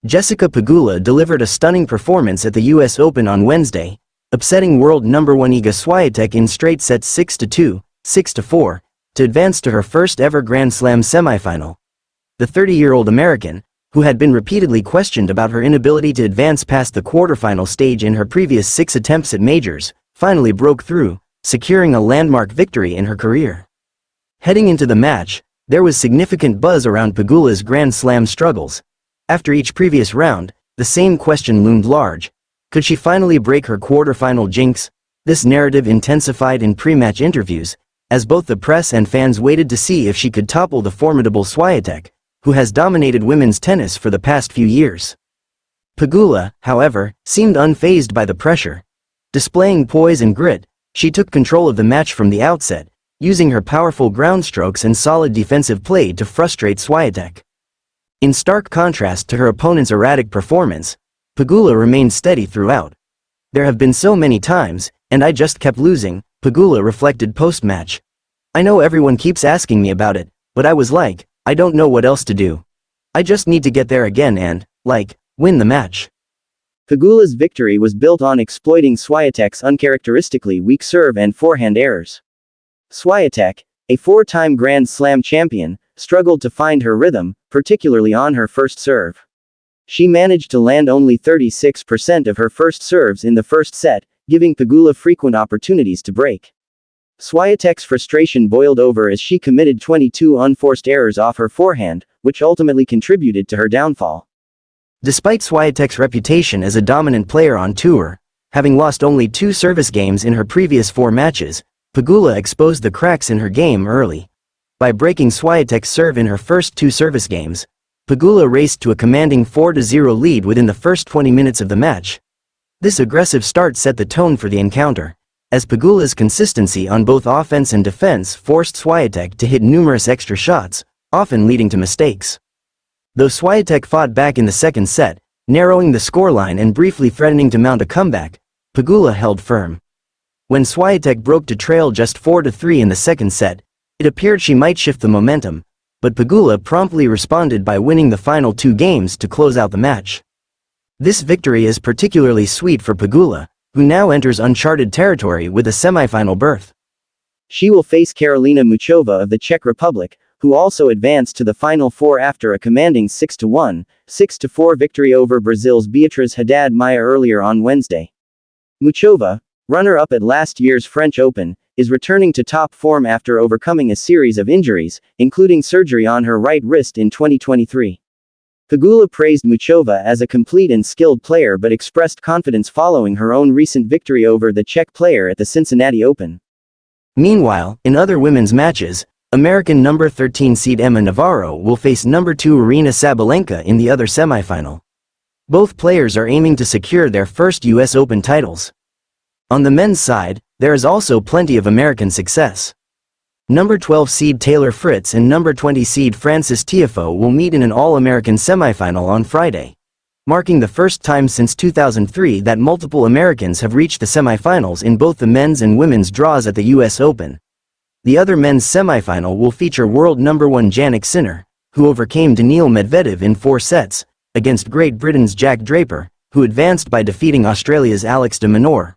Jessica Pegula delivered a stunning performance at the US Open on Wednesday, upsetting world number 1 Iga Swiatek in straight sets 6-2, 6-4, to advance to her first ever Grand Slam semifinal. The 30-year-old American, who had been repeatedly questioned about her inability to advance past the quarterfinal stage in her previous 6 attempts at majors, finally broke through, securing a landmark victory in her career. Heading into the match, there was significant buzz around Pegula's Grand Slam struggles. After each previous round, the same question loomed large. Could she finally break her quarterfinal jinx? This narrative intensified in pre-match interviews, as both the press and fans waited to see if she could topple the formidable Swiatek, who has dominated women's tennis for the past few years. Pegula, however, seemed unfazed by the pressure. Displaying poise and grit, she took control of the match from the outset, using her powerful ground strokes and solid defensive play to frustrate Swiatek. In stark contrast to her opponent's erratic performance, Pegula remained steady throughout. "There have been so many times, and I just kept losing," Pegula reflected post-match. "I know everyone keeps asking me about it, but I was like, I don't know what else to do. I just need to get there again and, win the match." Pegula's victory was built on exploiting Swiatek's uncharacteristically weak serve and forehand errors. Swiatek, a 4-time Grand Slam champion, struggled to find her rhythm, particularly on her first serve. She managed to land only 36% of her first serves in the first set, giving Pegula frequent opportunities to break. Swiatek's frustration boiled over as she committed 22 unforced errors off her forehand, which ultimately contributed to her downfall. Despite Swiatek's reputation as a dominant player on tour, having lost only 2 service games in her previous 4 matches, Pegula exposed the cracks in her game early. By breaking Swiatek's serve in her first 2 service games, Pegula raced to a commanding 4-0 lead within the first 20 minutes of the match. This aggressive start set the tone for the encounter, as Pegula's consistency on both offense and defense forced Swiatek to hit numerous extra shots, often leading to mistakes. Though Swiatek fought back in the second set, narrowing the scoreline and briefly threatening to mount a comeback, Pegula held firm. When Swiatek broke to trail just 4-3 in the second set, it appeared she might shift the momentum, but Pegula promptly responded by winning the final 2 games to close out the match. This victory is particularly sweet for Pegula, who now enters uncharted territory with a semifinal berth. She will face Karolina Muchova of the Czech Republic, who also advanced to the Final Four after a commanding 6-1, 6-4 victory over Brazil's Beatriz Haddad Maia earlier on Wednesday. Muchova, runner-up at last year's French Open, is returning to top form after overcoming a series of injuries, including surgery on her right wrist in 2023. Pegula praised Muchova as a complete and skilled player but expressed confidence following her own recent victory over the Czech player at the Cincinnati Open. Meanwhile, in other women's matches, American number 13 seed Emma Navarro will face number 2 Aryna Sabalenka in the other semifinal. Both players are aiming to secure their first US Open titles. On the men's side, there is also plenty of American success. Number 12 seed Taylor Fritz and number 20 seed Frances Tiafoe will meet in an All-American semifinal on Friday, marking the first time since 2003 that multiple Americans have reached the semifinals in both the men's and women's draws at the US Open. The other men's semifinal will feature world number 1 Jannik Sinner, who overcame Daniil Medvedev in 4 sets, against Great Britain's Jack Draper, who advanced by defeating Australia's Alex de Minaur.